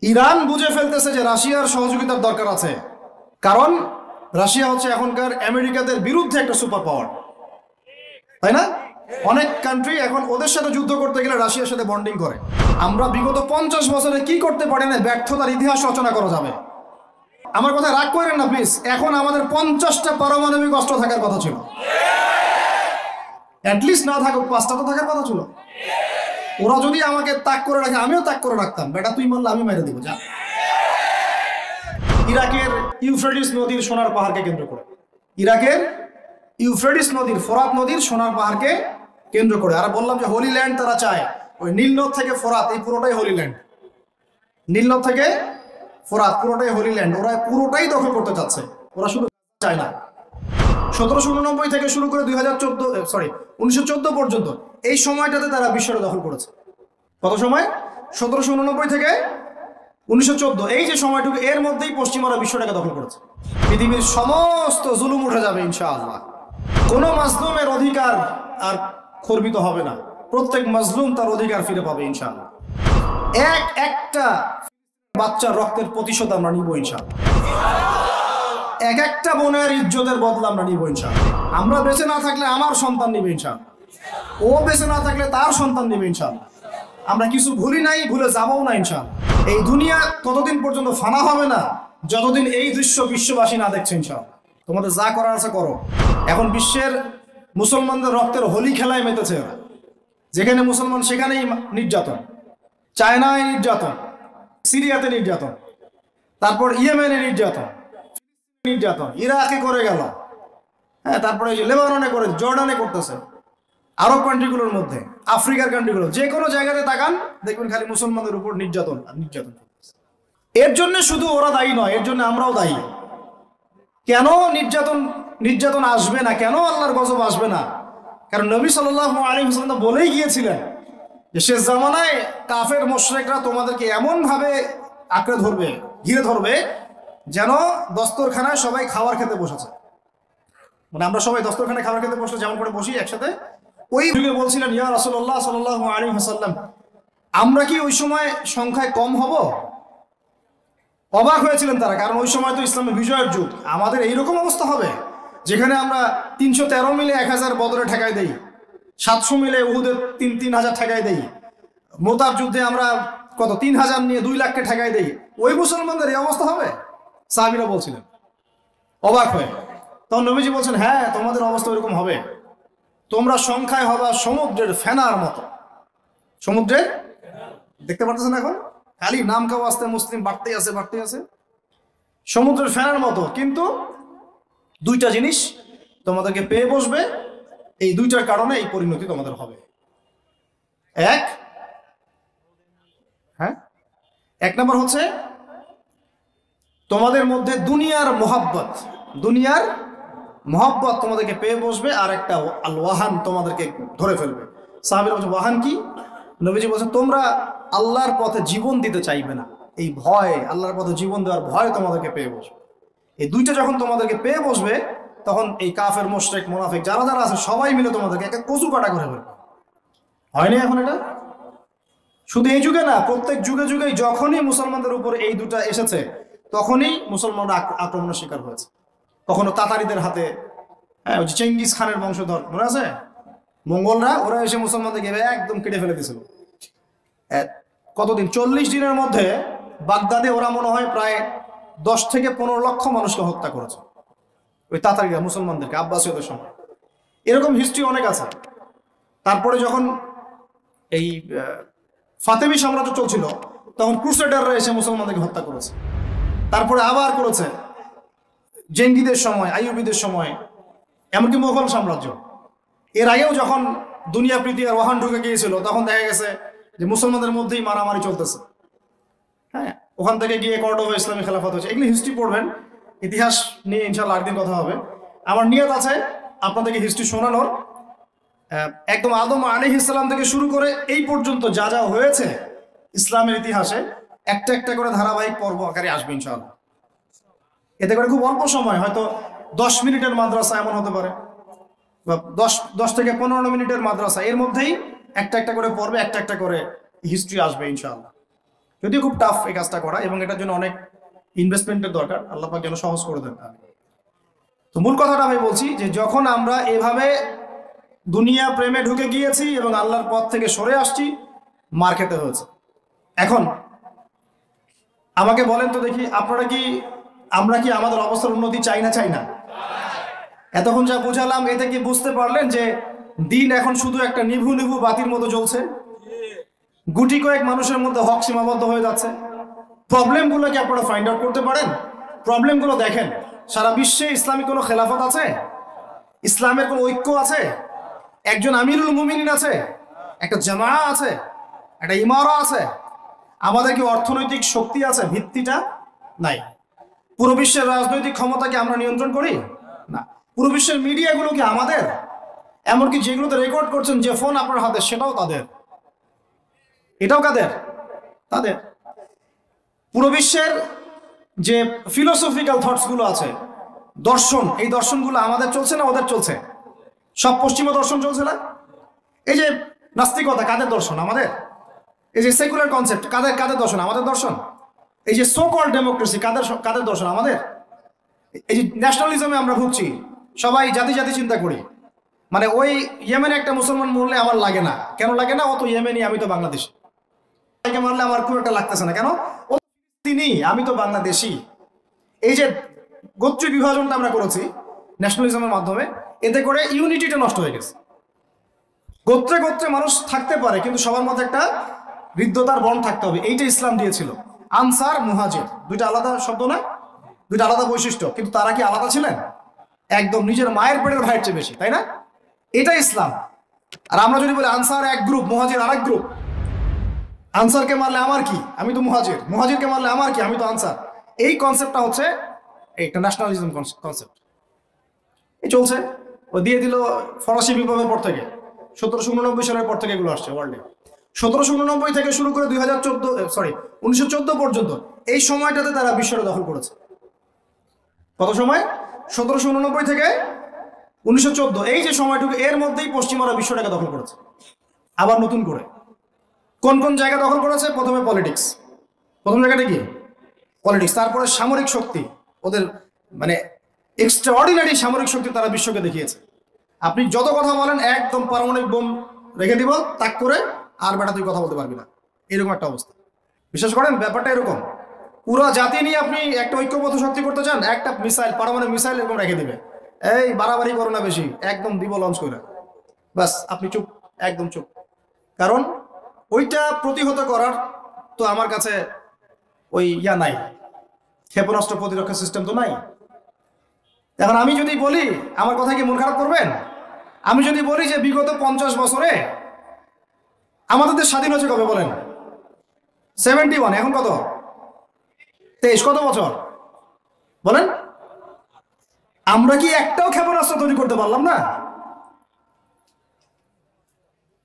Iran বুঝে ফেলতেছে যে রাশিয়ার সহযোগিতার দরকার আছে, কারণ রাশিয়া হচ্ছে এখনকার আমেরিকাদের বিরুদ্ধে একটা সুপার পাওয়ার, তাই না? অনেক কান্ট্রি এখন ওদের সাথে যুদ্ধ করতে গেলে রাশিয়ার সাথে বন্ডিং করে। আমরা বিগত 50 বছরে কি করতে পারি না, ব্যর্থতার ইতিহাস রচনা করা যাবে। আমার কথা রাগ করেন না প্লিজ। এখন আমাদের 50টা পারমাণবিক অস্ত্র থাকার কথা ছিল, অ্যাটলিস্ট না থাকুক 5টা তো থাকার কথা ছিল। ওরা যদি আমাকে তাক করে রাখে, আমিও তাক করে রাখতাম। বেটা তুই মারলে আমি মেরে দিব, যা। ইরাকের ইউফ্রেটিস নদীর সোনার পাহাড়কে কেন্দ্র করে, ইরাকের ইউফ্রেটিস নদীর, ফোরাত নদীর সোনার পাহাড়কে কেন্দ্র করে। আর বললাম যে হোলি ল্যান্ড তারা চায়, ওই নীলনদ থেকে ফোরাত, এই পুরোটাই হোলি ল্যান্ড। নীলনদ থেকে ফোরাত পুরোটাই হোলি ল্যান্ড, ওরা পুরোটাই দখল করতে চাচ্ছে। ওরা শুধু চায় না। 1789 থেকে শুরু করে 1914 পর্যন্ত এই সময়টাতে তারা বিশ্বটা দখল করেছে। কত সময়? 1789 থেকে 1914, এই যে সময়টুকু, এর মধ্যেই পশ্চিমারা বিশ্বটাকে দখল করেছে। পৃথিবীর সমস্ত জুলুম উঠে যাবে ইনশাআল্লাহ। কোনো মাজলুমের অধিকার আর খর্বিত হবে না, প্রত্যেক মাজলুম তার অধিকার ফিরে পাবে ইনশাআল্লাহ। একটা বাচ্চার রক্তের প্রতিশোধ আমরা নিব ইনশাআল্লাহ। একটা বোনের ইজ্জতের বদলা আমরা নিব ইনশাআল্লাহ। আমরা বেঁচে না থাকলে আমার সন্তান নিবে ইনশাআল্লাহ, ও বেঁচে না থাকলে তার সন্তান নিবে ইনশাআল্লাহ। আমরা কিছু ভুলি নাই, ভুলে যাবও না ইনশাআল্লাহ। এই দুনিয়া ততদিন পর্যন্ত ফানা হবে না যতদিন এই দৃশ্য বিশ্ববাসী না দেখছে ইনশাআল্লাহ। তোমাদের যা করার আছে করো। এখন বিশ্বের মুসলমানদের রক্তের হোলি খেলায় মেতেছে ওরা। যেখানে মুসলমান সেখানেই নির্যাতন, চায়নায় নির্যাতন, সিরিয়াতে নির্যাতন, তারপর ইয়েমেনে নির্যাতন, ইরাকে করে গেল, হ্যাঁ, তারপরে এই যে লেবাননে করে, জর্ডানে করতেছে, আরব কান্ট্রিগুলোর মধ্যে, আফ্রিকার কান্ট্রিগুলো, যে কোনো জায়গাতে তাকান দেখবেন খালি মুসলমানদের উপর নির্যাতন আর নির্যাতন। এর জন্য শুধু ওরা দায়ী নয়, এর জন্য আমরাও দায়ী। কেন নির্যাতন আসবে না? কেন আল্লাহর গজব আসবে না? কারণ নবী সাল্লাল্লাহু আলাইহি ওয়াসাল্লাম বলেই গিয়েছিলেন যে শেষ জামানায় কাফের মুশরিকরা তোমাদেরকে এমন ভাবে আঁকড়ে ধরবে, ঘিরে ধরবে, যেন দস্তরখানায় সবাই খাবার খেতে বসেছে। মানে আমরা সবাই দস্তরখানায় খাবার খেতে বসলে যেমন করে বসি একসাথে, ওই যুগে বলছিলেন ইয়া রাসূলুল্লাহ সাল্লাল্লাহু আলাইহি ওয়াসাল্লাম, আমরা কি ওই সময় সংখ্যায় কম হব? অবাক হয়েছিলেন তারা, কারণ ওই সময় তো ইসলামের বিজয়ের যুগ। আমাদের এইরকম অবস্থা হবে যেখানে আমরা 313 মিলে 1000 বদরে ঠেকাই দেই, 700 মিলে উহুদের 3000 ঠেকাই দেই, মোতার যুদ্ধে আমরা কত 3000 নিয়ে 2 লাখকে ঠেকাই দেই। ওই মুসলমানদের এই অবস্থা হবে? সাহাবীরা বলছিলেন অবাক হয়ে। তখন নবীজি বলছেন, হ্যাঁ, তোমাদের অবস্থা এরকম হবে। তোমরা সংখ্যায় হবা সমুদ্রের ফেনার মতো। সমুদ্রের, দেখতে পারতেছেন এখন খালি নাম খাওয়া আসতে মুসলিম বাড়তেই আছে। সমুদ্রের ফেনার মতো, কিন্তু দুইটা জিনিস তোমাদেরকে পেয়ে বসবে। এই দুইটার কারণে এই পরিণতি তোমাদের হবে। এক নম্বর হচ্ছে তোমাদের মধ্যে দুনিয়ার মহব্বত তোমাদেরকে পেয়ে বসবে। আর একটা আল ওয়াহান, তোমাদেরকে ধরে ফেলবে। সাহাবীরা বলছে ওয়াহান কি? নবীজি বলছেন তোমরা আল্লাহর পথে জীবন দিতে চাইবে না। এই ভয়, আল্লাহর পথে জীবন দেওয়ার ভয় তোমাদেরকে পেয়ে বসবে। এই দুইটা যখন তোমাদেরকে পেয়ে বসবে, তখন এই কাফের, মুশরিক, মুনাফিক যারা যারা আছে সবাই মিলে তোমাদেরকে একটা কচু কাটা করে ফেলবে। হয়নি এখন এটা? শুধু এই যুগে না, প্রত্যেক যুগে যুগেই যখনই মুসলমানদের উপর এই দুটা এসেছে, তখনই মুসলমানরা আক্রমণের শিকার হয়েছে। কখনো তাতারিদের হাতে, হ্যাঁ, ওই যে চেঙ্গিস খানের বংশধর মনে আছে, মঙ্গলরা, ওরা এসে মুসলমানদেরকে একদম কেটে ফেলে দিয়েছিল। কতদিন? 40 দিনের মধ্যে বাগদাদে ওরা মনে হয় প্রায় 10 থেকে 15 লক্ষ মানুষকে হত্যা করেছে, ওই তাতারিরা মুসলমানদেরকে, আব্বাসীয়দের সময়। এরকম হিস্ট্রি অনেক আছে। তারপরে যখন এই ফাতেমি সাম্রাজ্য চলছিল, তখন ক্রুসেডাররা এসে মুসলমানদেরকে হত্যা করেছে। তারপরে আবার করেছে জেঙ্গিদের সময়, আইয়ুবীদের সময়, এমনকি মোগল সাম্রাজ্য। এর আগেও যখন দুনিয়া প্রীতি আর ওয়াহান ঢুকে গিয়েছিল, তখন দেখা গেছে যে মুসলমানদের মধ্যেই মারামারি চলতেছে। হ্যাঁ, ওখান থেকে গিয়ে কর্ডোবা ইসলামী খেলাফত হয়েছে। এগুলি হিস্ট্রি পড়বেন, ইতিহাস নিয়ে ইনশাআল্লাহ আরেকদিন কথা হবে। আমার নিয়ত আছে আপনাদেরকে হিস্ট্রি শোনানোর, একদম আদম আলাইহিস সালাম থেকে শুরু করে এই পর্যন্ত যা যা হয়েছে ইসলামের ইতিহাসে, একটা একটা করে ধারাবাহিক পর্ব আকারে আসবে ইনশাআল্লাহ। এতে করে খুব অল্প সময়, হয়তো 10 মিনিটের মাদ্রাসা এমন হতে পারে, বা 10 থেকে 15 মিনিটের মাদ্রাসা, এর মধ্যেই একটা একটা করে পর্বে একটা একটা করে হিস্ট্রি আসবে ইনশাআল্লাহ। যদিও খুব টাফ এই কাজটা করা, এবং এটার জন্য অনেক ইনভেস্টমেন্টের দরকার, আল্লাহ পাক যেন সহজ করে দেন। তো মূল কথাটা ভাই বলছি যে যখন আমরা এভাবে দুনিয়া প্রেমে ঢুকে গিয়েছি এবং আল্লাহর পথ থেকে সরে আসছি, মার খেতে হয়েছে। এখন আমাকে বলেন তো দেখি, আমরা কি আমাদের অবস্থার উন্নতি চাই না? এতক্ষণ যা বুঝালাম এতে কি বুঝতে পারলেন যে দিন এখন শুধু একটা নিভু নিভু বাতির মতো জ্বলছে? গুটি কয়েক মানুষের মধ্যে হক সীমাবদ্ধ হয়ে যাচ্ছে। প্রবলেমগুলো কি আপনারা ফাইন্ড আউট করতে পারেন? প্রবলেমগুলো দেখেন। সারা বিশ্বে ইসলামিক কোনো খেলাফত আছে? ইসলামের কোনো ঐক্য আছে? একজন আমিরুল মুমিনিন আছে? একটা জামা আছে? একটা ইমারা আছে? আমাদের কি অর্থনৈতিক শক্তি আছে? ভিত্তিটা নাই। পুরো বিশ্বের রাজনৈতিক ক্ষমতাকে আমরা নিয়ন্ত্রণ করি না। পুরো বিশ্বের মিডিয়াগুলো কি আমাদের? এমনকি যেগুলোতে রেকর্ড করছেন, যে ফোন আপনার হাতে, সেটাও তাদের। এটাও কাদের? তাদের। পুরো বিশ্বের যে ফিলোসফিক্যাল থটস গুলো আছে, দর্শন, এই দর্শনগুলো আমাদের চলছে না ওদের চলছে? সব পশ্চিমা দর্শন চলছে না? এই যে নাস্তিকতা, কাদের দর্শন? আমাদের। এই যে সেকুলার কনসেপ্ট, কাদের দর্শন? আমাদের দর্শন। এই যে সো কল্ড ডেমোক্রেসি, কাদের দর্শন? আমাদের। এই যে ন্যাশনালিজমে আমরা ভুগছি, সবাই জাতি চিন্তা করি, মানে ওই ইয়েমেনে একটা মুসলমান মরলে আমার লাগে না। কেন লাগে না? ও তো ইয়েমেনি, আমি তো বাংলাদেশি। মারলে আমার খুব একটা লাগতেছে না। কেন? ও তিনি, আমি তো বাংলাদেশি। এই যে গোত্র বিভাজনটা আমরা করেছি ন্যাশনালিজমের মাধ্যমে, এতে করে ইউনিটিটা নষ্ট হয়ে গেছে। গোত্রে গোত্রে মানুষ থাকতে পারে, কিন্তু সবার মধ্যে একটা হৃদ্যতার বন্ড থাকতে হবে। এইটা ইসলাম দিয়েছিল। আনসার, মুহাজির, দুইটা আলাদা শব্দ না, দুইটা আলাদা বৈশিষ্ট্য, কিন্তু তারা কি আলাদা ছিলেন? একদম নিজের মায়ের পেটের ভাইয়ের চেয়ে বেশি, তাই না? এটা ইসলাম। আর আমরা যদি বলি আনসার এক গ্রুপ, মুহাজির আরেক গ্রুপ, আনসারকে মারলে আমার কি, আমি তো মুহাজির, মুহাজিরকে মারলে আমার কি, আমি তো আনসার, এই কনসেপ্টটা হচ্ছে একটা ন্যাশনালিজম কনসেপ্ট। এই চলছে। ও দিয়ে দিল ফরাসি বিপ্লবের পর থেকে, 1789 সালের পর থেকে এগুলো আসছে ওয়ার্ল্ডে। 1789 থেকে শুরু করে 1914 পর্যন্ত এই সময়টাতে তারা বিশ্বটা দখল করেছে। কত সময়? 1789 থেকে 1914, এই যে সময়টুকু, এর মধ্যেই পশ্চিমারা বিশ্বটাকে দখল করেছে। আবার নতুন করে কোন কোন জায়গা দখল করেছে? প্রথমে পলিটিক্স, প্রথম জায়গাটা কি? পলিটিক্স। তারপরে সামরিক শক্তি, ওদের মানে এক্সট্রাঅর্ডিনারি সামরিক শক্তি তারা বিশ্বকে দেখিয়েছে। আপনি যত কথা বলেন, একদম পারমাণবিক বোম রেখে দিব তাক করে, আর বেটা তুই কথা বলতে পারবি না, এরকম একটা অবস্থা। বিশ্বাস করেন ব্যাপারটা এরকম। পুরো জাতি নিয়ে আপনি একটা ঐক্যবদ্ধ শক্তি করতে চান, একটা মিসাইল, পারমাণবিক মিসাইল এরকম রেখে দিবে, এই বাড়াবাড়ি করো না বেশি, একদম দিব লঞ্চ করে, বাস আপনি চুপ, একদম চুপ। কারণ ওইটা প্রতিহত করার তো আমার কাছে ওই নাই, ক্ষেপণাস্ত্র প্রতিরক্ষা সিস্টেম তো নাই। এখন আমি যদি বলি, আমার কথা কি মন খারাপ করবেন? আমি যদি বলি যে বিগত 50 বছরে আমাদের দেশ স্বাধীন হয়েছে কবে বলেন? 71, এখন কত? 23, কত বছর বলেন? আমরা কি একটাও ক্ষেপণাস্ত্র তৈরি করতে পারলাম না?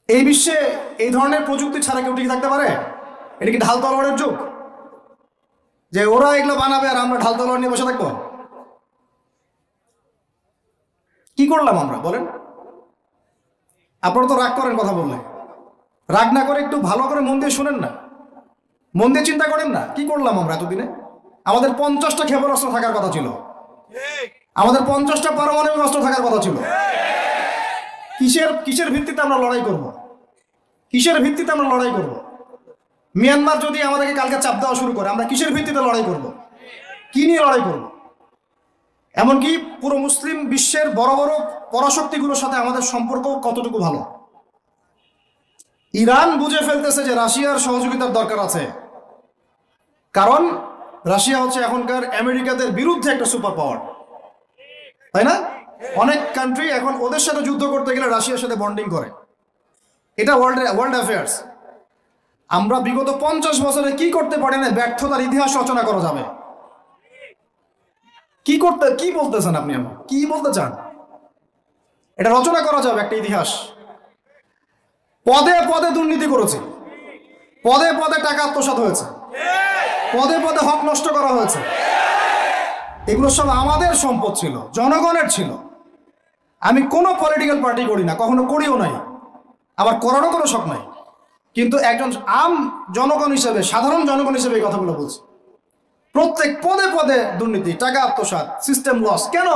এই বিশ্বে এই ধরনের প্রযুক্তি ছাড়া কেউ টিকে থাকতে পারে? এটা কি ঢাল তলোয়ারের যুগ, যে ওরা এগুলো বানাবে আর আমরা ঢাল তলোয়ার নিয়ে বসে থাকবো? কি করলাম আমরা বলেন? আপনারা তো রাগ করেন কথা বললে। রাগ না করে একটু ভালো করে মন দিয়ে শুনেন না, মন দিয়ে চিন্তা করেন না। কি করলাম আমরা এতদিনে? আমাদের 50টা ক্ষেপণাস্ত্র থাকার কথা ছিল, আমাদের 50টা পারমাণবিক অস্ত্র থাকার কথা ছিল। কিসের ভিত্তিতে আমরা লড়াই করব? কিসের ভিত্তিতে আমরা লড়াই করব? মিয়ানমার যদি আমাদেরকে কালকে চাপ দেওয়া শুরু করে, আমরা কিসের ভিত্তিতে লড়াই করব? কি নিয়ে লড়াই করব? এমনকি পুরো মুসলিম বিশ্বের বড় বড় পরাশক্তিগুলোর সাথে আমাদের সম্পর্ক কতটুকু ভালো। ইরান বুঝে ফেলতেছে যে রাশিয়ার সহযোগিতার দরকার আছে, কারণ রাশিয়া হচ্ছে এখনকার আমেরিকাদের বিরুদ্ধে একটা সুপার পাওয়ার, তাই না? অনেক কান্ট্রি এখন ওদের সাথে যুদ্ধ করতে গেলে রাশিয়ার সাথে বন্ডিং করে। এটা ওয়ার্ল্ড অ্যাফেয়ার্স। আমরা বিগত 50 বছরে কি করতে পারি না, ব্যর্থতার ইতিহাস রচনা করা যাবে। কি বলতেছেন আপনি? আমার কি বলতে চান? এটা রচনা করা যাবে একটা ইতিহাস। পদে পদে দুর্নীতি করেছে, পদে পদে টাকা আত্মসাৎ হয়েছে, পদে পদে হক নষ্ট করা হয়েছে। এগুলো সব আমাদের সম্পদ ছিল, জনগণের ছিল। আমি কোনো পলিটিক্যাল পার্টি করি না, কখনো করিও নাই, আবার করারও কোনো শখ নাই। কিন্তু একজন আম জনগণ হিসেবে, সাধারণ জনগণ হিসেবে এই কথাগুলো বলছি। প্রত্যেক পদে পদে দুর্নীতি, টাকা আত্মসাৎ, সিস্টেম লস। কেন?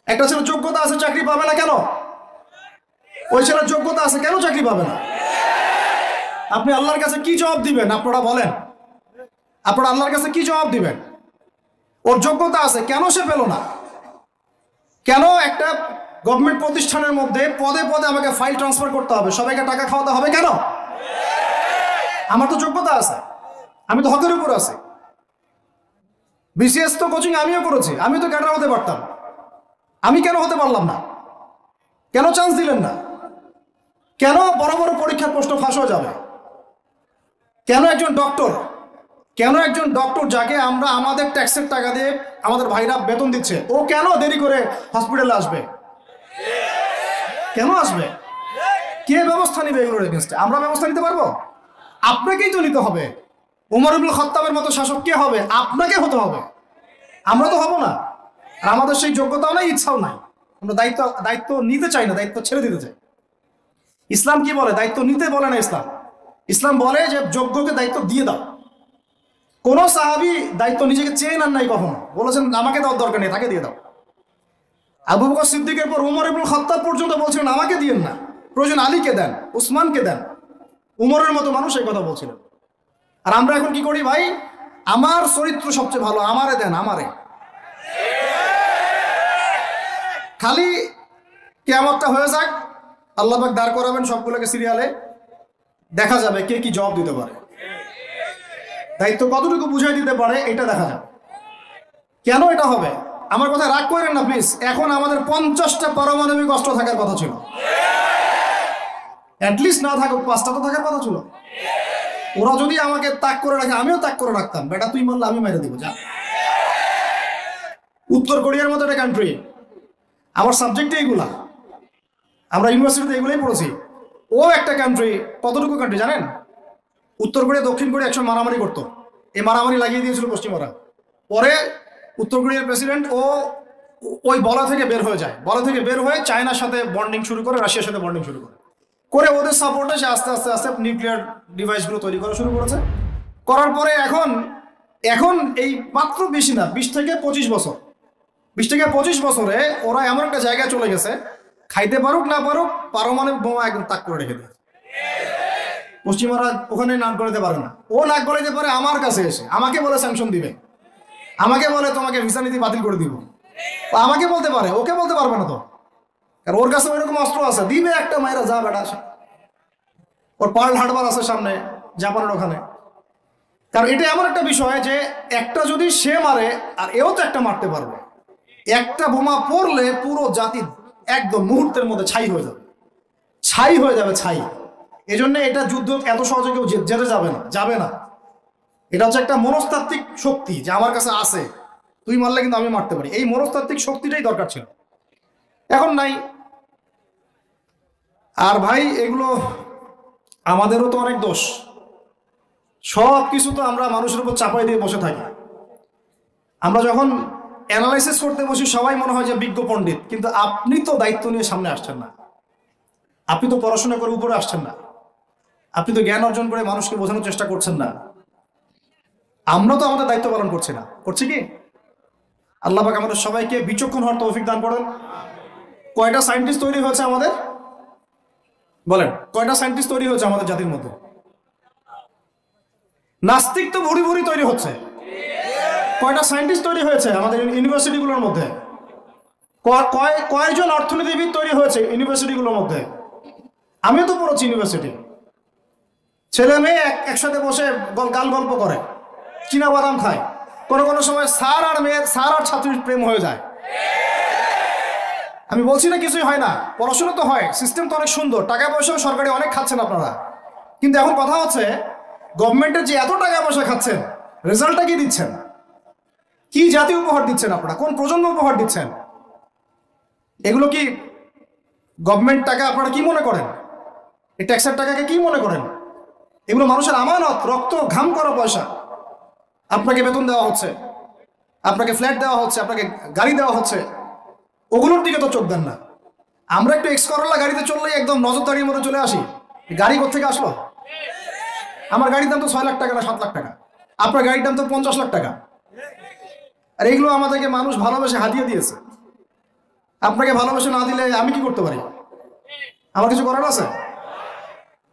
একটা ছেলে যোগ্যতা আছে, চাকরি পাবে না কেন? ওই ছেলের যোগ্যতা আছে, কেন চাকরি পাবে না? আপনি আল্লাহর কাছে কি জবাব দিবেন? আপনারা বলেন, আপনারা আল্লাহর কাছে কি জবাব দিবেন? ওর যোগ্যতা আছে, কেন সে পেল না? কেন একটা গভর্নমেন্ট প্রতিষ্ঠানের মধ্যে পদে পদে আমাকে ফাইল ট্রান্সফার করতে হবে, সবাইকে টাকা খাওয়াতে হবে কেন? আমার তো যোগ্যতা আছে, আমি তো হকের উপর আছি। বিসিএস তো কোচিং আমিও করেছি, আমি তো ক্যাডার হতে পারতাম, আমি কেন হতে পারলাম না? কেন চান্স দিলেন না? কেন বড় বড় পরীক্ষার প্রশ্ন ফাঁস হয়ে যাবে? কেন একজন ডক্টর যাকে আমরা আমাদের ট্যাক্সের টাকা দিয়ে আমাদের ভাইরা বেতন দিচ্ছে, ও কেন দেরি করে হসপিটালে আসবে? কেন আসবে? কে ব্যবস্থা নিবে এগুলোর এগেইনস্টে? আমরা ব্যবস্থা নিতে পারবো? আপনাকেই তো নিতে হবে। উমর ইবনুল খাত্তাবের মতো শাসক কে হবে? আপনাকে হতে হবে, আমরা তো হব না। আর আমাদের সেই যোগ্যতাও নাই, ইচ্ছাও নাই। আমরা দায়িত্ব নিতে চাই না, দায়িত্ব ছেড়ে দিতে চাই। ইসলাম কি বলে? দায়িত্ব নিতে বলে না ইসলাম বলে যে যোগ্যকে দায়িত্ব দিয়ে দাও। কোন সাহাবী দায়িত্ব নিজেকে চেয়ে নেন নাই কখনো, বলেছেন আমাকে দেওয়ার দরকার নেই, তাকে দিয়ে দাও। আবু বকর সিদ্দিকের পর উমর ইবনুল খাত্তাব পর্যন্ত বলছিলেন আমাকে দিয়েন না, প্রয়োজন আলীকে দেন, উসমানকে দেন। উমরের মতো মানুষ এই কথা বলছিলেন। আর আমরা এখন কি করি ভাই? আমার চরিত্র সবচেয়ে ভালো, আমারে দেন, আমারে। খালি কিয়ামতটা হয়ে যাক, আল্লাহ পাক দাঁড় করাবেন সবগুলোকে সিরিয়ালে, দেখা যাবে কে কি জবাব দিতে পারে, দায়িত্ব কতটুকু বুঝাই দিতে পারে, এটা দেখা যাবে। কেন এটা হবে? আমার কথা রাগ করেন না প্লিজ। এখন আমাদের 50টা পারমাণবিক অস্ত্র থাকার কথা ছিল, অ্যাটলিস্ট না থাকুক 5টা তো থাকার কথা ছিল। ওরা যদি আমাকে তাক করে রাখে, আমিও তাক করে রাখতাম। বেটা তুই মারলে আমি মেরে দিব, যা। উত্তর কোরিয়ার মতো একটা কান্ট্রি, আমার সাবজেক্টে এইগুলা, আমরা ইউনিভার্সিটিতে এগুলোই পড়েছি। ও একটা কান্ট্রি, কতটুকু কান্ট্রি জানেন? উত্তর কোরিয়া দক্ষিণ কোরিয়া একসময় মারামারি করতো, এই মারামারি লাগিয়ে দিয়েছিল পশ্চিমারা। পরে উত্তর কোরিয়ার প্রেসিডেন্ট ওই বলা থেকে বের হয়ে যায়, বলা থেকে বের হয়ে চায়নার সাথে বন্ডিং শুরু করে, রাশিয়ার সাথে বন্ডিং শুরু করে ওদের সাপোর্টে সে আস্তে আস্তে আস্তে নিউক্লিয়ার ডিভাইসগুলো তৈরি করা শুরু করেছে। করার পরে এখন এই মাত্র বেশি না, 20 থেকে 25 বছরে ওরা এমন একটা জায়গায় চলে গেছে, খাইতে পারুক না পারুক পারমাণবিক বোমা একদম তাক করে রেখে দেয়। পশ্চিমারা ওখানে নাক গলাইতে পারে না, ও নাক গলাইতে পারে আমার কাছে এসে, আমাকে বলে স্যাংশন দিবে, আমাকে বলে তোমাকে ভিসা নীতি বাতিল করে দিব। আমাকে বলতে পারে, ওকে বলতে পারবে না তো, কারণ ওর কাছে ওইরকম অস্ত্র আছে, দিবে একটা মায়েরা, যা বেটা আসে। ওর পার্ল হারবার আছে সামনে জাপানের ওখানে। কারণ এটা এমন একটা বিষয় যে একটা যদি সে মারে, আর এও তো একটা মারতে পারবে। একটা বোমা পড়লে পুরো জাতি একদম মুহূর্তের মধ্যে ছাই হয়ে যাবে, ছাই। এজন্য এটা যুদ্ধ এত সহজে কেউ যেতে যাবে না। এটা হচ্ছে একটা মনস্তাত্ত্বিক শক্তি যে আমার কাছে আছে, তুই মারলে কিন্তু আমি মারতে পারি। এই মনস্তাত্ত্বিক শক্তিটাই দরকার ছিল, এখন নাই। আর ভাই এগুলো আমাদেরও তো অনেক দোষ, সব কিছু তো আমরা মানুষের উপর চাপাই দিয়ে বসে থাকি। আমরা যখন অ্যানালাইসিস করতে বসি সবাই মনে হয় যে বিজ্ঞ পণ্ডিত, কিন্তু আপনি তো দায়িত্ব নিয়ে সামনে আসছেন না, আপনি তো পড়াশোনা করে উপরে আসছেন না, আপনি তো জ্ঞান অর্জন করে মানুষকে বোঝানোর চেষ্টা করছেন না। আমরা তো আমাদের দায়িত্ব পালন করছি কি? আল্লাহ পাক আমাদের সবাইকে বিচক্ষণ হওয়ার তৌফিক দান করেন। কয়টা সায়েন্টিস্ট তৈরি হয়েছে আমাদের? বলেন, কয়টা সায়েন্টিস্ট তৈরি হয়েছে আমাদের জাতির মধ্যে? নাস্তিক তো ভুরি ভুরি তৈরি হচ্ছে। কয়টা সায়েন্টিস্ট তৈরি হয়েছে আমাদের ইউনিভার্সিটিগুলোর মধ্যে? কয়জন অর্থনীতিবিদ তৈরি হয়েছে ইউনিভার্সিটিগুলোর মধ্যে? আমিও তো পড়েছি ইউনিভার্সিটি। ছেলে মেয়ে একসাথে বসে গাল গল্প করে, চীনা বাদাম খায়, কোনো সময় স্যার আর ছাত্রীর প্রেম হয়ে যায়। আমি বলছি না কিছুই হয় না, পড়াশোনা তো হয়, সিস্টেম তো অনেক সুন্দর, টাকা পয়সাও সরকারি অনেক খাচ্ছেন আপনারা। কিন্তু এখন কথা হচ্ছে গভর্নমেন্টের যে এত টাকা পয়সা খাচ্ছেন, রেজাল্টটা কি দিচ্ছেন? কি জাতীয় উপহার দিচ্ছেন আপনারা? কোন প্রজন্ম উপহার দিচ্ছেন? এগুলো কি গভর্নমেন্ট টাকা? আপনারা কি মনে করেন এই ট্যাক্সের টাকাকে কি মনে করেন? এগুলো মানুষের আমানত, রক্ত ঘাম করা পয়সা। আপনাকে বেতন দেওয়া হচ্ছে, আপনাকে ফ্ল্যাট দেওয়া হচ্ছে, আপনাকে গাড়ি দেওয়া হচ্ছে, ওগুলোর দিকে তো চোখ দেন না। আমরা একটু এক্সকরলা গাড়িতে চললেই একদম নজরদারির মতো চলে আসি, গাড়ি কোত্থেকে আসলো? আমার গাড়ির দাম তো 6 লাখ টাকা না 7 লাখ টাকা, আপনার গাড়ির দাম তো 50 লাখ টাকা। আর এইগুলো আমাদেরকে মানুষ ভালোবেসে হাতিয়ে দিয়েছে। আপনাকে ভালোবেসে না দিলে আমি কি করতে পারি? আমার কিছু করার আছে?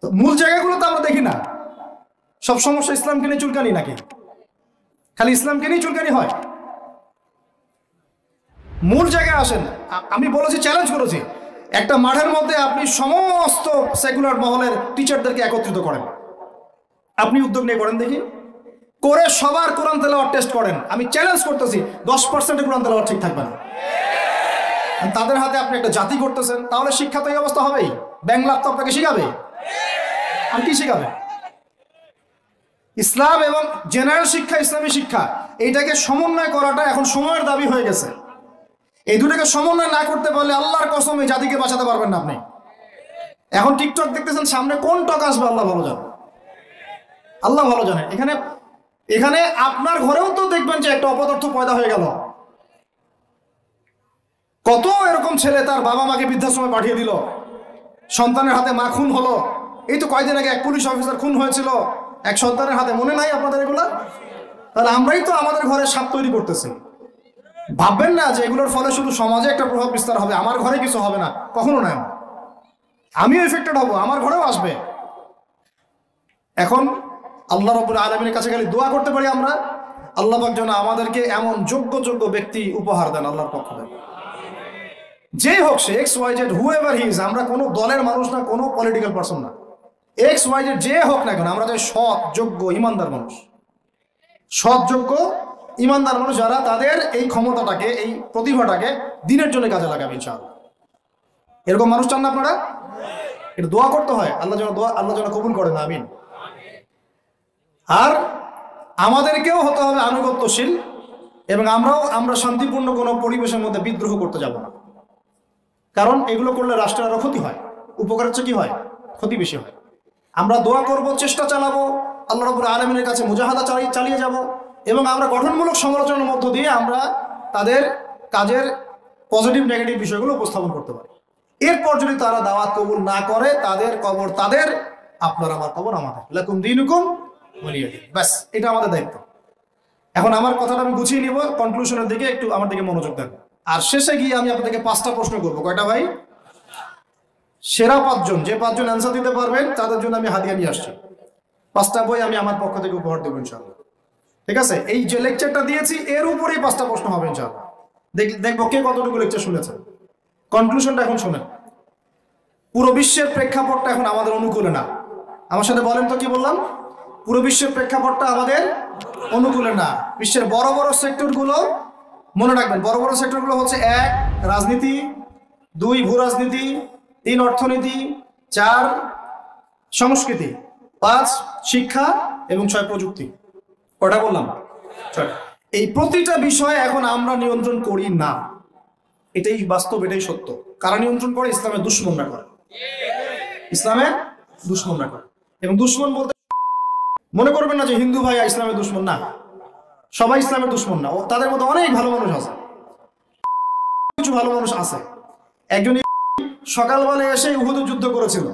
তো মূল জায়গাগুলো তো আমরা দেখি না। সব সমস্যা ইসলামকে নিয়ে চুলকানি নাকি? খালি ইসলামকে নিয়ে চুলকানি হয়? মূল জায়গায় আসেন। আমি বলেছি, চ্যালেঞ্জ করেছি, একটা মাঠের মধ্যে আপনি সমস্ত সেকুলার মহলের টিচারদেরকে একত্রিত করেন, আপনি উদ্যোগ নিয়ে করেন দেখি, করে সবার কোরআন তেলাওয়াত টেস্ট করেন। আমি চ্যালেঞ্জ করতেছি 10% কোরআন তেলাওয়াত ঠিক থাকবে না। তাদের হাতে আপনি একটা জাতি করতেছেন, তাহলে শিক্ষা তো এই অবস্থা হবেই। বাংলা তো আপনাকে শিখাবে, আর কি শিখাবে? ইসলাম এবং জেনারেল শিক্ষা, ইসলামী শিক্ষা, এইটাকে সমন্বয় করাটা এখন সময়ের দাবি হয়ে গেছে। এই দুটাকে সমন্বয় না করতে পারলে আল্লাহর কসম এই জাতিকে বাঁচাতে পারবেন না আপনি। এখন টিকটক দেখতেছেন, সামনে কোন টক আসবে আল্লাহ ভালো জানে, আল্লাহ ভালো জানে। এখানে আপনার ঘরেও তো দেখবেন যে একটা অপদার্থ পয়দা হয়ে গেল। কত এরকম ছেলে তার বাবা মাকে বৃদ্ধাশ্রমে পাঠিয়ে দিল, সন্তানের হাতে মা খুন হলো। এই তো কয়েকদিন আগে এক পুলিশ অফিসার খুন হয়েছিল এক সন্তানের হাতে, মনে নাই আপনাদের এগুলা? তাহলে আমরাই তো আমাদের ঘরে সাপ তৈরি করতেছি। ভাববেন না যে এগুলোর ফলে শুধু সমাজে একটা প্রভাব বিস্তার হবে, আমার ঘরে কিছু হবে না, কখনো না। আমিও এফেক্টেড হব, আমার ঘরেও আসবে। এখন আল্লাহ রাব্বুল আলামিনের কাছে খালি দোয়া করতে পারি আমরা, আল্লাহ পাক যেন আমাদেরকে এমন যোগ্য ব্যক্তি উপহার দেন আল্লাহর পক্ষ থেকে। যেই হোক সে XYZ, হুএভার হি ইজ, আমরা কোনো দলের মানুষ না, কোনো পলিটিক্যাল পারসন না। XYZ যে হোক না কেন, আমরা যে সৎ, যোগ্য, ইমানদার মানুষ, সৎ, যোগ্য, ইমানদার মানুষ যারা তাদের এই ক্ষমতাটাকে, এই প্রতিভাটাকে দিনের জন্য কাজে লাগাবে ইনশাআল্লাহ। এরকম মানুষ চান না আপনারা? এটা দোয়া করতে হয়, আল্লাহ যেন কবুল করেন, আমিন। আর আমাদেরকেও হতে হবে আনুগত্যশীল, এবং আমরা শান্তিপূর্ণ কোনো পরিবেশের মধ্যে বিদ্রোহ করতে যাব না। কারণ এগুলো করলে রাষ্ট্রের আরো ক্ষতি হয়, উপকারের চেয়ে কি হয়? ক্ষতি বেশি হয়। আমরা দোয়া করব, চেষ্টা চালাবো, আল্লাহ রাব্বুল আলামিনের কাছে মুজাহাদা চালিয়ে যাব, এবং আমরা গঠনমূলক সমালোচনার মধ্য দিয়ে আমরা তাদের কাজের পজিটিভ নেগেটিভ বিষয়গুলো উপস্থাপন করতে পারি। এরপর যদি তারা দাওয়াত কবুল না করে, তাদের কবর তাদের, আপনার আমার কবর আমাদের, লাকুম দীনুকুম ওয়ালিয়া দীন। ব্যাস, এটা আমাদের দায়িত্ব। এখন আমার কথাটা আমি গুছিয়ে নিব, কনক্লুশনের দিকে একটু আমার দিকে মনোযোগ দেন। আর শেষে গিয়ে আমি আপনাদেরকে 5টা প্রশ্ন করবো। কয়টা ভাই? সেরা 5 জন, যে 5 জন অ্যান্সার দিতে পারবেন তাদের জন্য আমি হাদিয়া নিয়ে আসছি। 5টা বই আমি আমার পক্ষ থেকে উপহার দেবো ইনশাআল্লাহ। ঠিক আছে? এই যে লেকচারটা দিয়েছি এর উপরেই 5টা প্রশ্ন হবে ইনশাআল্লাহ। দেখবো কে কতটুকু লেকচার শুনেছেন। কনক্লুশনটা এখন শোনেন। পুরো বিশ্বের প্রেক্ষাপটটা এখন আমাদের অনুকূলে না। আমার সাথে বলেন তো, কি বললাম? পুরো বিশ্বের প্রেক্ষাপটটা আমাদের অনুকূলে না। বিশ্বের বড় বড় সেক্টরগুলো মনে রাখবেন, বড় বড় সেক্টরগুলো হচ্ছে 1 রাজনীতি, 2 ভূ রাজনীতি, 3 অর্থনীতি, 4 সংস্কৃতি, 5 শিক্ষা, এবং 6 প্রযুক্তি। কটা বললাম? 6। এই প্রতিটা বিষয়ে এখন আমরা নিয়ন্ত্রণ করি না, এটাই বাস্তব, এটাই সত্য। কারা নিয়ন্ত্রণ করে? ইসলামের দুশমনরা করে, ইসলামের দুশমনরা করে। এবং দুশমন বলতে মনে করবেন না যে হিন্দু ভাই ইসলামের দুশমন, না, সবাই ইসলামের দুশমন না। তাদের মধ্যে অনেক ভালো মানুষ আছে, কিছু ভালো মানুষ আছে। একজন সকালবেলায় এসে উহুদের যুদ্ধ করেছিল,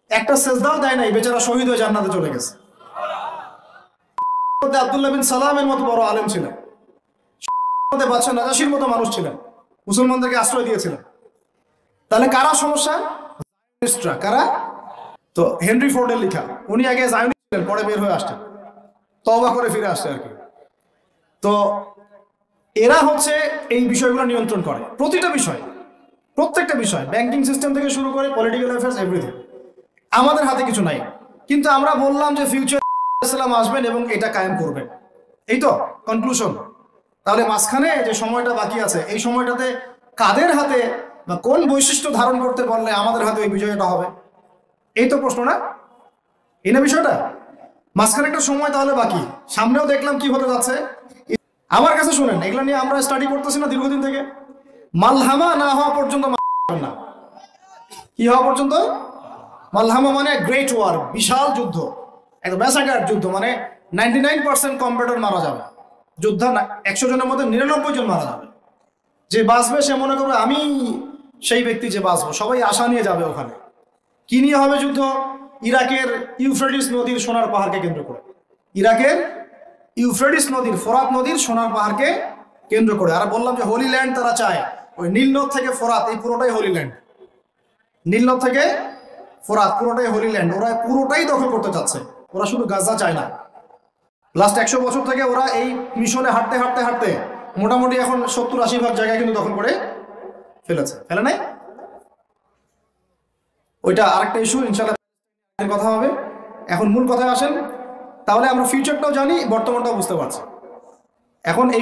একটা সেজদাও দেয় নাই, বেচারা শহীদ হয়ে জান্নাতে চলে গেছে। আব্দুল্লাহ বিন সালামের মতো বড় আলেম ছিলেন, বাদশা নাজাশির মতো মানুষ ছিলেন, মুসলমানদেরকে আশ্রয় দিয়েছিলেন। তাহলে কারা সমস্যা? কারা? তো হেনরি ফোর্ডের লেখা, উনি আগে জায়নিস্ট ছিলেন, পরে বের হয়ে আসছেন, তওবা করে ফিরে আসছে আর কি। তো এরা হচ্ছে এই বিষয়গুলো নিয়ন্ত্রণ করে, প্রতিটা বিষয়, প্রত্যেকটা বিষয়, ব্যাংকিং সিস্টেম থেকে শুরু করে পলিটিক্যাল অ্যাফেয়ার্স, এভরিথিং। আমাদের হাতে কিছু নাই, কিন্তু আমরা বললাম যে ফিউচার ইসলাম আসবেন এবং এটা কায়েম করবেন, এই তো কনক্লুশন। তাহলে মাঝখানে যে সময়টা বাকি আছে, এই সময়টাতে কাদের হাতে বা কোন বৈশিষ্ট্য ধারণ করতে পারলে আমাদের হাতে ওই বিজয়টা হবে, এই তো প্রশ্ন, না? এই না বিষয়টা? মাঝখানে একটা সময় তাহলে বাকি, সামনেও দেখলাম কি হতে যাচ্ছে। আমার কাছে শুনেন, এগুলো নিয়ে আমরা স্টাডি করতেছি না দীর্ঘদিন থেকে। মালহামা না হওয়া পর্যন্ত না, কি হওয়া পর্যন্ত? মালহামা মানে গ্রেট ওয়ার, বিশাল যুদ্ধ, একটা ম্যাসাকার যুদ্ধ, মানে 99% কম্পিউটার মারা যাবে, যোদ্ধা 100 জনের মধ্যে 99 জন মারা যাবে। যে বাঁচবে সে মনে করবে আমি সেই ব্যক্তি যে বাঁচবো, সবাই আশা নিয়ে যাবে ওখানে। কি নিয়ে হবে যুদ্ধ? ইরাকের ইউফ্রেটিস নদীর সোনার পাহাড়কে কেন্দ্র করে, ইরাকের ইউফ্রেটিস নদীর, ফোরাত নদীর সোনার পাহাড়কে কেন্দ্র করে। আর বললাম যে হোলি ল্যান্ড তারা চায়, ওই নীলনদ থেকে ফোরাত এই পুরোটাই হোলি ল্যান্ড, নীলনদ থেকে ফোরাত পুরোটাই হোলি ল্যান্ড, ওরা পুরোটাই দখল করতে চাচ্ছে। ওরা শুধু গাজা চায় না, লাস্ট 100 বছর থেকে ওরা এই মিশনে হাঁটতে হাঁটতে হাঁটতে মোটামুটি এখন 70-80% জায়গায় কিন্তু দখল করে ফেলেছে, ফেলে নাই? ওইটা আরেকটা ইস্যু, ইনশাআল্লাহ কথা হবে। এখন মূল কথায় আসেন, তাহলে আমরা ফিউচারটাও জানি, বর্তমানটাও বুঝতে পারছি। এখন এই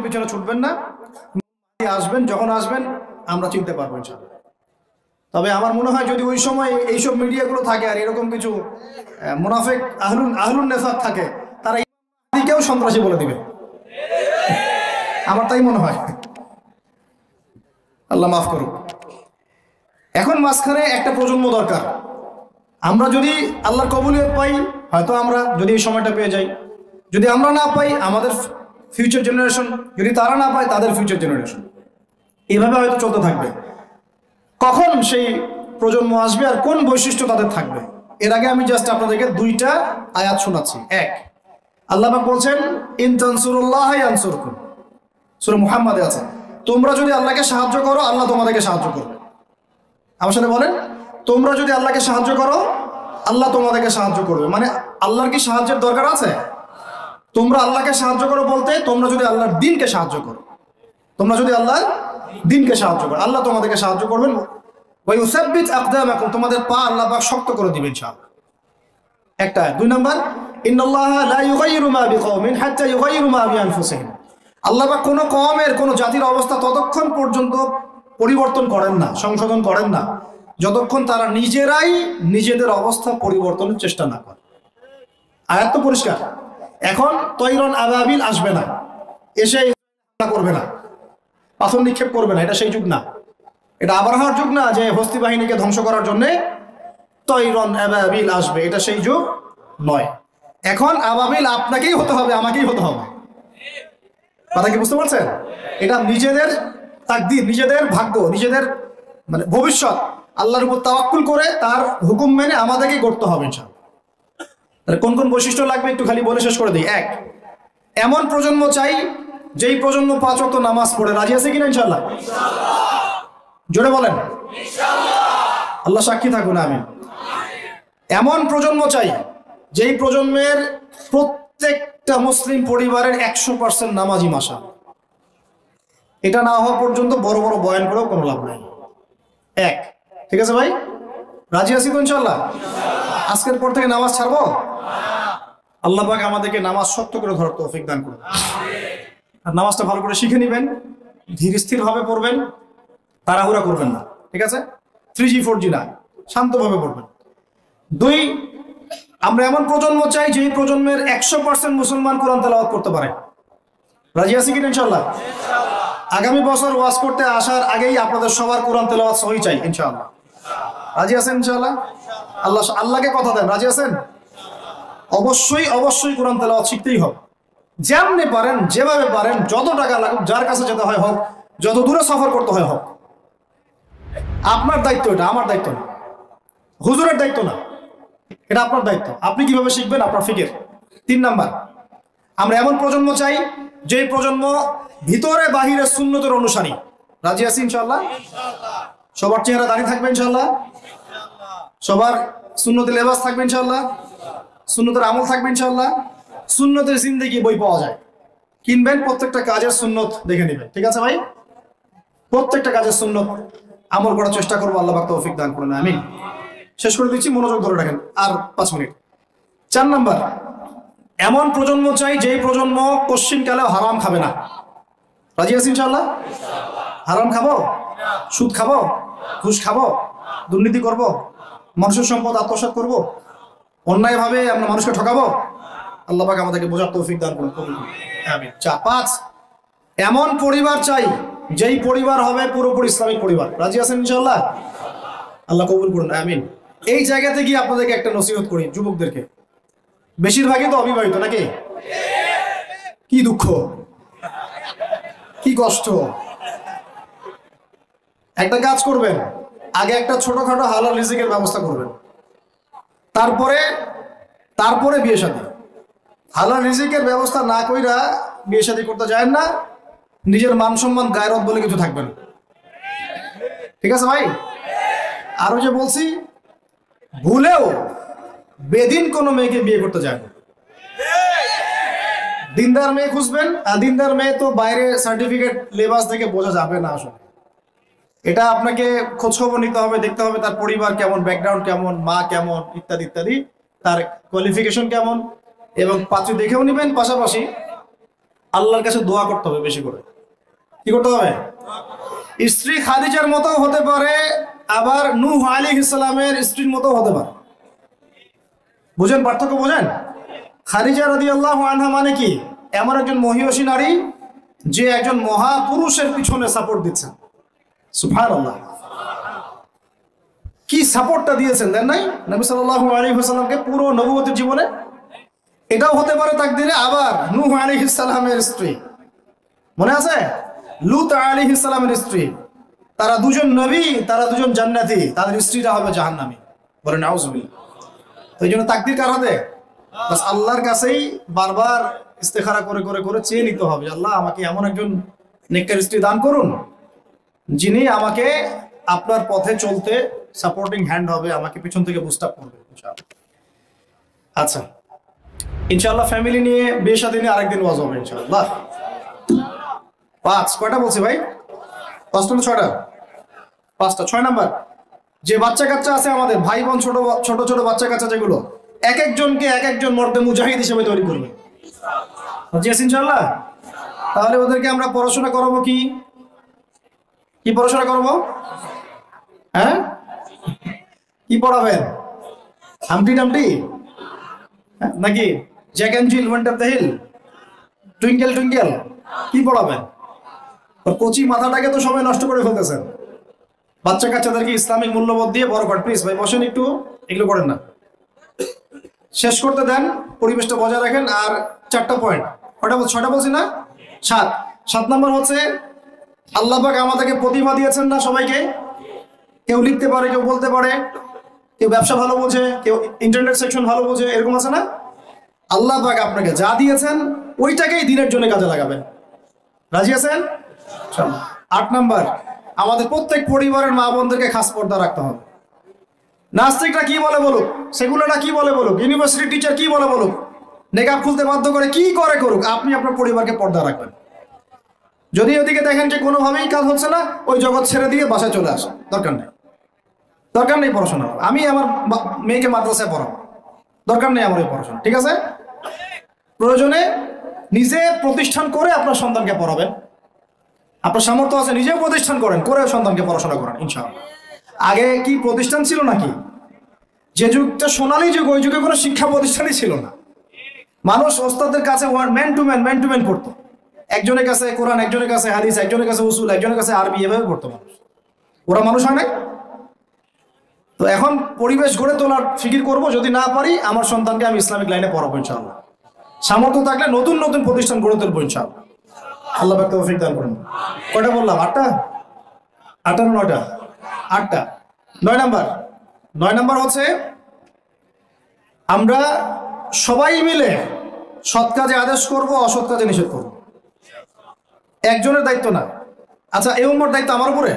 পিছনে ছুটবেন না, আসবেন, যখন আসবেন আমরা চিনতে পারবো ইনশাআল্লাহ। তবে আমার মনে হয় যদি ওই সময় এইসব মিডিয়াগুলো থাকে আর এরকম কিছু মুনাফিক আহলুন নেফাক থাকে, তারা কেউ সন্ত্রাসী বলে দিবে, আমার তাই মনে হয়। আল্লাহ মাফ করুক। এখন মাঝখানে একটা প্রজন্ম দরকার। আমরা যদি আল্লাহর কবুলিয়ত পাই, হয়তো আমরা যদি এই সময়টা পেয়ে যাই, যদি আমরা না পাই আমাদের ফিউচার জেনারেশন, যদি তারা না পায় তাদের ফিউচার জেনারেশন, এইভাবে হয়তো চলতে থাকবে। কখন সেই প্রজন্ম আসবে আর কোন বৈশিষ্ট্য তাদের থাকবে, এর আগে আমি জাস্ট আপনাদেরকে 2টা আয়াত শোনাচ্ছি। এক, আল্লাহ পাক বলছেন ইন তানসুরুল্লাহ ইয়ানসুরকুম, সূরা মুহাম্মাদে আছে, তোমরা যদি আল্লাহকে সাহায্য করো আল্লাহ তোমাদেরকে সাহায্য করবে। আমার সাথে বলেন, তোমরা যদি আল্লাহকে সাহায্য করো আল্লাহ তোমাদেরকে সাহায্য করবে। মানে আল্লাহর কি সাহায্যের দরকার আছে? তোমরা আল্লাহকে সাহায্য করো বলতে তোমরা যদি আল্লাহর দ্বীনকে সাহায্য করো, তোমরা যদি আল্লাহর দ্বীনকে সাহায্য করো আল্লাহ তোমাদেরকে সাহায্য করবেন। ওয়া ইউসাব্বিত আকদামাকুম, তোমাদের পা আল্লাহ পাক শক্ত করে দিবেন ইনশাআল্লাহ। একটা। 2 নাম্বার, ইন্নাল্লাহা লা ইউগাইয়িরু মা বিকওমিন হাত্তা ইউগাইয়িরু মা বিআনফুসিহিম, আল্লাহ পাক কোনো কওমের কোনো জাতির অবস্থা ততক্ষণ পর্যন্ত পরিবর্তন করেন না, সংশোধন করেন না, যতক্ষণ তারা নিজেরাই নিজেদের অবস্থা পরিবর্তনের চেষ্টা না করে। আয়াত তো পরিষ্কার। এখন তৈরন আবাবিল আসবে না, এসে করবে না, পাথর নিক্ষেপ করবে না, এটা সেই যুগ না। এটা আবরাহার যুগ না যে হস্তি বাহিনীকে ধ্বংস করার জন্য তৈরন আবাবিল আসবে, এটা সেই যুগ নয়। এখন আবাবিল আপনাকেই হতে হবে, আমাকেই হতে হবে। কথা কি বুঝতে পারছেন? এটা নিজেদের তাকদীর, নিজেদের ভাগ্য, নিজেদের মানে ভবিষ্যৎ আল্লাহর উপর তাওয়াক্কুল করে তার হুকুম মেনে আমাদেরকে করতে হবে ইনশাআল্লাহ। তাহলে কোন কোন বৈশিষ্ট্য লাগবে একটু খালি বলে শেষ করে দিই। 1, এমন প্রজন্ম চাই যেই প্রজন্ম 5 ওয়াক্ত নামাজ পড়ে। রাজি আছে কিনা ইনশাআল্লাহ? জোরে বলেন ইনশাআল্লাহ। আল্লাহ সাক্ষী থাকুন, আমিন। এমন প্রজন্ম চাই যেই প্রজন্মের প্রত্যেকটা মুসলিম পরিবারের 100% নামাজি মাশা। এটা না হওয়া পর্যন্ত বড় বড় বয়ান করেও কোনো লাভ নাই। 1, ঠিক আছে ভাই? রাজি আছি তো ইনশাআল্লাহ? আজকের পর থেকে নামাজ ছাড়বো? আল্লাহ পাক আমাদেরকে নামাজ শক্ত করে ধরার তৌফিক দান করুন। আর নামাজটা ভালো করে শিখে নেবেন, ধীর স্থির ভাবে পড়বেন, তাড়াহুড়া করবেন না, ঠিক আছে? 3G 4G না, শান্তভাবে পড়বেন। 2, আমরা এমন প্রজন্ম চাই যেই প্রজন্মের 100% মুসলমান কোরআন তেলাওয়াত করতে পারে। রাজি আছি কিনা ইনশাআল্লাহ? আগামী বছর ওয়াজ করতে আসার আগেই আপনাদের সবার কোরআন তেলাওয়াত সহি চাই ইনশাআল্লাহ। রাজি আছেন ইনশাআল্লাহ? আল্লাহকে কথা দেন, রাজি আছেন? অবশ্যই অবশ্যই কোরআন তেলাওয়াত শিখতেই হবে। যেমনি পারেন, যেভাবে পারেন, যত টাকা লাগুক, যার কাছে যেতে হয় হোক, যত দূরে সফর করতে হয় হোক, আপনার দায়িত্ব এটা, আমার দায়িত্ব না, হুজুরের দায়িত্ব না, এটা আপনার দায়িত্ব। আপনি কিভাবে শিখবেন আপনার ফিকির। 3 নাম্বার, আমরা এমন প্রজন্ম চাই যেই প্রজন্ম ভিতরে বাহিরে সুন্নতের অনুসারী। রাজি আছি ইনশাআল্লাহ? সবার চেহারা দাঁড়িয়ে থাকবে ইনশাআল্লাহ, সবার সুন্নতি লেবাস থাকবে ইনশাআল্লাহ, সুন্নতের আমল থাকবে ইনশাআল্লাহ। সুন্নতের জিন্দেগি বই পাওয়া যায়, কিনবেন, প্রত্যেকটা কাজের সুন্নত দেখে নেবেন, ঠিক আছে ভাই? প্রত্যেকটা কাজের সুন্নত আমল করার চেষ্টা করবো, আল্লাহ পাক তৌফিক দান করুন, আমিন। শেষ করে দিচ্ছি, মনোযোগ ধরে রাখেন, আর 5 মিনিট। 4 নাম্বার, এমন প্রজন্ম চাই যেই প্রজন্ম কোশ্চিনকালেও হারাম খাবে না। রাজি আছি ইনশাআল্লাহ? হারাম খাবো? সুদ খাবো? ঘুষ খাবো? দুর্নীতি করব? মানুষের সম্পদ আত্মসাৎ করব? অন্যায়ভাবে আমরা মানুষকে ঠকাবো? আল্লাহ পাক আমাদেরকে বোঝার তৌফিক দান করুন, আমিন। 5, এমন পরিবার চাই যেই পরিবার হবে পুরোপুরি ইসলামিক পরিবার। রাজি আছেন ইনশাআল্লাহ? আল্লাহ কবুল করুন, আমিন। এই জায়গাতে গিয়ে আপনাদেরকে একটা নসিহত করি যুবকদেরকে, বেশিরভাগই তো অবিবাহিত নাকি? কি দুঃখ, কি কষ্ট। একটা কাজ করবেন, আগে একটা ছোটখাটো হালাল রিজিকের ব্যবস্থা করবেন। তারপরে তারপরে বিয়ে শাদী। হালাল রিজিকের ব্যবস্থা না কইরা বিয়ে শাদী করতে যায় না, নিজের মান সম্মান গায়রত বলে কিছু থাকবে না। ঠিক আছে ভাই? আরো যে বলছি, ভুলেও বেদিন কোনো মেয়েকে বিয়ে করতে যায় না। দিনদার মেয়ে খুঁজবেন, আর দিনদার মেয়ে তো বাইরে সার্টিফিকেট লেবাস থেকে বোঝা যাবে না আসলে। এটা আপনাকে খোঁজখবর নিতে হবে, দেখতে হবে তার পরিবার কেমন, ব্যাকগ্রাউন্ড কেমন, মা কেমন, ইত্যাদি ইত্যাদি, তার কোয়ালিফিকেশন কেমন, এবং পাত্রী দেখেও নেবেন। পাশাপাশি আল্লাহর কাছে দোয়া করতে হবে বেশি করে। কি করতে হবে? স্ত্রী খাদিজার মতো হতে পারে, আবার নূহ আলাইহিস সালামের স্ত্রীর মতো হতে পারে। বুঝেন পার্থক্য? বোঝেন? খাদিজা রাদিয়াল্লাহু আনহা মানে কি? এমন একজন মহিয়সী নারী যে একজন মহাপুরুষের পিছনে সাপোর্ট দিচ্ছেন। সুবহানাল্লাহ, কি সাপোর্টটা দিয়েছেন দেন নাই নবী সাল্লাল্লাহু আলাইহি ওয়াসাল্লামকে পুরো নবুয়তের জীবনে। এটাও হতে পারে তাকদিরে। আবার নূহ আলাইহিস সালামের স্ত্রী, মনে আছে? লূত আলাইহিস সালামের স্ত্রী, তারা দুজন নবী, তারা দুজন জান্নাতি, তাদের স্ত্রীরা হবে জাহান্নামী। বলেন নাউজুবিল্লাহ। তো এই জন্য তাকদির কার হাতে? বাস আল্লাহর কাছেই বারবার ইস্তেখারা করে করে করে চেয়ে নিতে হবে, আল্লাহ আমাকে এমন একজন নেককার স্ত্রী দান করুন যিনি আমাকে আপনার পথে চলতে সাপোর্টিং হ্যান্ড হবে, আমাকে পিছন থেকে বুস্ট আপ করবে ইনশাআল্লাহ। আচ্ছা, ইনশাআল্লাহ ফ্যামিলি নিয়ে বিয়ে শাদী নিয়ে আরেকদিন ওয়াজ হবে ইনশাআল্লাহ। 5 কয়টা বলছি ভাই? 5টা না 6টা? 5টা। 6 নাম্বার, যে বাচ্চা কাচ্চা আছে আমাদের, ভাই বোন, ছোট ছোট ছোট বাচ্চা কাচ্চা যেগুলো, এক একজনকে এক একজন মর্দে মুজাহিদ হিসেবে তৈরি করবে। জি ইনশাআল্লাহ। তাহলে ওদেরকে আমরা পড়াশোনা করাবো কি? কি পড়াশোনা করবো? হ্যাঁ, কি পড়াবেন? হামটি টামটি নাকি Jack and Jill, went up the hill, twinkle twinkle? কি পড়াবেন? কচি মাথাটাকে তো সবাই নষ্ট করে ফেলতেছেন। বাচ্চা কাচ্চাদেরকে ইসলামিক মূল্যবোধ দিয়ে বড় করেন। প্লিজ ভাই বসেন একটু, এগুলো করেন না, শেষ করতে দেন, পরিবেশটা বজায় রাখেন। আর 4টা পয়েন্ট, কয়টা বলছি? 6টা বলছি না? 7 নম্বর হচ্ছে, আল্লাহ পাক আমাদেরকে প্রতিভা দিয়েছেন না সবাইকে। কেউ লিখতে পারে, কেউ বলতে পারে, কেউ ব্যবসা ভালো বোঝে, কেউ ইন্টারনেট সেকশন ভালো বোঝে, এরকম আছে না? আল্লাহ পাক আপনাকে যা দিয়েছেন ওইটাকেই দিনের জন্য কাজে লাগাবেন। রাজি আছেন? 8 নাম্বার, আমাদের প্রত্যেক পরিবারের মা বোনদেরকে খাস পর্দা রাখতে হবে। নাস্তিকরা কি বলে বলুক, সেগুলোটা কি বলে বলুক, ইউনিভার্সিটি টিচার কি বলে বলুক, নেকাব খুলতে বাধ্য করে কি করে করুক, আপনি আপনার পরিবারকে পর্দা রাখবেন। যদি ওদিকে দেখেন যে কোনোভাবেই কাজ হচ্ছে না, ওই জগৎ ছেড়ে দিয়ে বাসায় চলে আসে, দরকার নেই, দরকার নেই পড়াশোনা। আমি আমার মেয়েকে মাদ্রাসায় পড়াবো, দরকার নেই আমার ওই পড়াশোনা। ঠিক আছে? প্রয়োজনে নিজে প্রতিষ্ঠান করে আপনার সন্তানকে পড়াবেন। আপনার সামর্থ্য আছে, নিজে প্রতিষ্ঠান করেন, করে সন্তানকে পড়াশোনা করেন ইনশাআল্লাহ। আগে কি প্রতিষ্ঠান ছিল নাকি? যে যুগটা সোনালী যুগ, ওই যুগে কোনো শিক্ষা প্রতিষ্ঠানই ছিল না। মানুষ ওস্তাদের কাছে ম্যান টু ম্যান পড়তো। একজনের কাছে কোরআন, একজনের কাছে হাদিস, একজনের কাছে উসুল, একজনের কাছে আরবি, এভাবে পড়তো মানুষ। ওরা মানুষ হয় না? তো এখন পরিবেশ গড়ে তোলার ফিকির করব, যদি না পারি আমার সন্তানকে আমি ইসলামিক লাইনে পড়াবো ইনশাআল্লাহ। সামর্থ্য থাকলে নতুন নতুন প্রতিষ্ঠান গড়ে তুলবো ইনশাআল্লাহ। আল্লাহ পাক তৌফিক দান করুন। কয়টা বললাম? 8টা? 8টা না 9টা? 8টা। 9 নাম্বার হচ্ছে, আমরা সবাই মিলে সৎ কাজে আদেশ করব, অসৎ কাজে নিষেধ করব। একজনের দায়িত্ব না। আচ্ছা, এই উম্মতের দায়িত্ব আমার উপরে?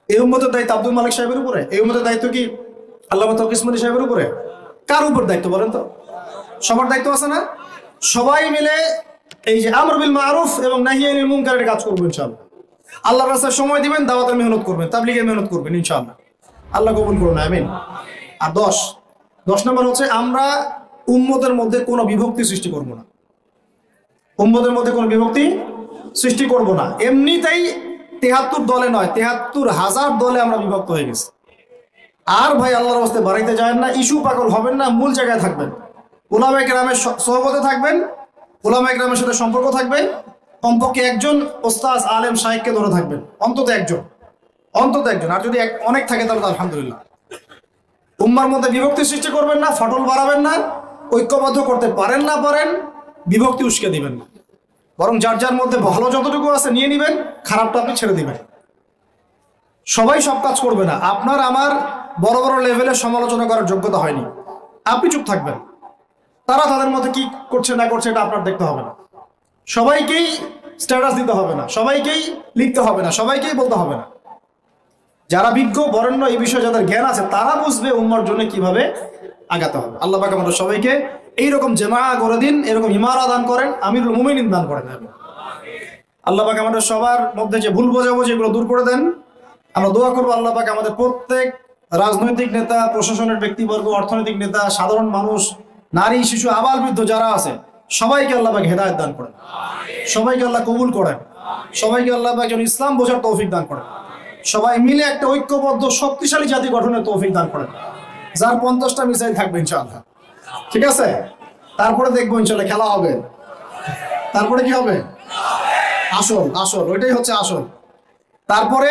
এই উম্মতের দায়িত্ব আব্দুল মালিক সাহেবের উপরে? এই উম্মতের দায়িত্ব কি আল্লামা তৌকির উসমানী সাহেবের উপরে? কার উপর দায়িত্ব বলেন তো? সবার দায়িত্ব আছে না? সবাই মিলে এই যে আমর বিল মারুফ এবং নাহি আনিল মুনকারের কাজ করবো ইনশাআল্লাহ। আল্লাহর রাস্তায় সময় দিবেন, দাওয়াতের মেহনত করবেন, তাবলীগের মেহনত করবেন ইনশাআল্লাহ। আল্লাহ কবুল করুন, আমিন। আর 10 নম্বর হচ্ছে, আমরা উম্মতের মধ্যে কোনো বিভক্তি সৃষ্টি করব না। উম্মতের মধ্যে কোনো বিভক্তি সৃষ্টি করব না। এমনিতেই 73 দলে নয়, 73,000 দলে আমরা বিভক্ত হয়ে গেছি। আর ভাই আল্লাহর রাস্তায় বাড়াইতে যাবেন না, ইস্যু পাগল হবেন না, মূল জায়গায় থাকবেন, উলামায়ে কেরামের সোহবতে থাকবেন, উলামায়ে কেরামের সাথে সম্পর্ক থাকবেন, কমপক্ষে একজন ওস্তাদ আলেম শাইখকে ধরে থাকবেন, অন্তত একজন। আর যদি অনেক থাকে তাহলে আলহামদুলিল্লাহ। উম্মার মধ্যে বিভক্তি সৃষ্টি করবেন না, ফাটল বাড়াবেন না, ঐক্যবদ্ধ করতে পারেন না পারেন, বিভক্তি উস্কে দিবেন না, বরং যার যার মধ্যে ভালো যতটুকু আছে নিয়ে নিবেন, খারাপটা আপনি ছেড়ে দিবেন। সবাই সব কাজ করবে না। আপনার আমার বড় বড় লেভেলে সমালোচনা করার যোগ্যতা হয়নি। আপনি চুপ থাকবেন। তারা তাদের মধ্যে কি করছে না করছে এটা আপনার দেখতে হবে না। সবাইকেই স্ট্যাটাস দিতে হবে না, সবাইকেই লিখতে হবে না, সবাইকেই বলতে হবে না। যারা বিজ্ঞ বরেণ্য এই বিষয়ে যাদের জ্ঞান আছে তারা বুঝবে উম্মার জন্য কিভাবে আগাতে হবে। আল্লাহ পাক আমাদের সবাইকে এইরকম জামা করে দিন, এরকম ইমারা দান করেন, আমিরুল মুমিনিন দান করেন। আল্লাহ পাক আমাদের সবার মধ্যে যে ভুল বোঝাবুঝি এগুলো দূর করে দেন। আমরা দোয়া করবো আল্লাহ পাক আমাদের প্রত্যেক রাজনৈতিক নেতা, প্রশাসনের ব্যক্তিবর্গ, অর্থনৈতিক নেতা, সাধারণ মানুষ, নারী, শিশু, আবাল বৃদ্ধ যারা আছে সবাইকে আল্লাহ পাক হেদায়েত দান করেন, সবাইকে আল্লাহ কবুল করেন, সবাইকে আল্লাহ পাক যেন ইসলাম বোঝার তৌফিক দান করেন, সবাই মিলে একটা ঐক্যবদ্ধ শক্তিশালী জাতি গঠনের তৌফিক দান করেন, যার 50টা মিসাইল থাকবে ইনশাআল্লাহ। ঠিক আছে, তারপরে দেখবো ইনশাআল্লাহ খেলা হবে, তারপরে কি হবে? আসল আসল ওইটাই হচ্ছে আসল। তারপরে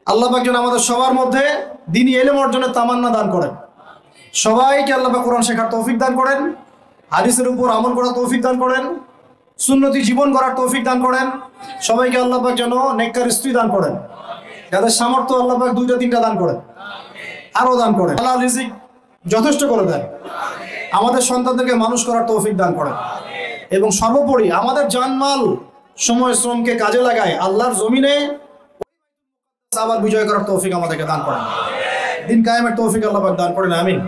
আল্লাহ পাক যেন আমাদের সবার মধ্যে দ্বীনি ইলম অর্জনের তামান্না দান করেন, সবাইকে আল্লাহ পাক কোরআন শেখার তৌফিক দান করেন, হাদিসের উপর আমল করার তৌফিক দান করেন, সুন্নতি জীবন গড়ার তৌফিক দান করেন। সবাইকে আল্লাহ পাক যেন নেককার স্ত্রী দান করেন, যাদের সামর্থ্য আল্লাহ পাক 2টা 3টা দান করেন, আরো দান করেন, হালাল রিজিক যথেষ্ট করে দেন, আমাদের সন্তানদেরকে মানুষ করার তৌফিক দান করেন, এবং সর্বোপরি আমাদের জানমাল সময় শ্রমকে কাজে লাগায় আল্লাহর জমিনে আবার বিজয় করার তৌফিক আমাদেরকে দান করেন, দিন কায়েমের তৌফিক আল্লাহ পাক দান করেন। আমিন।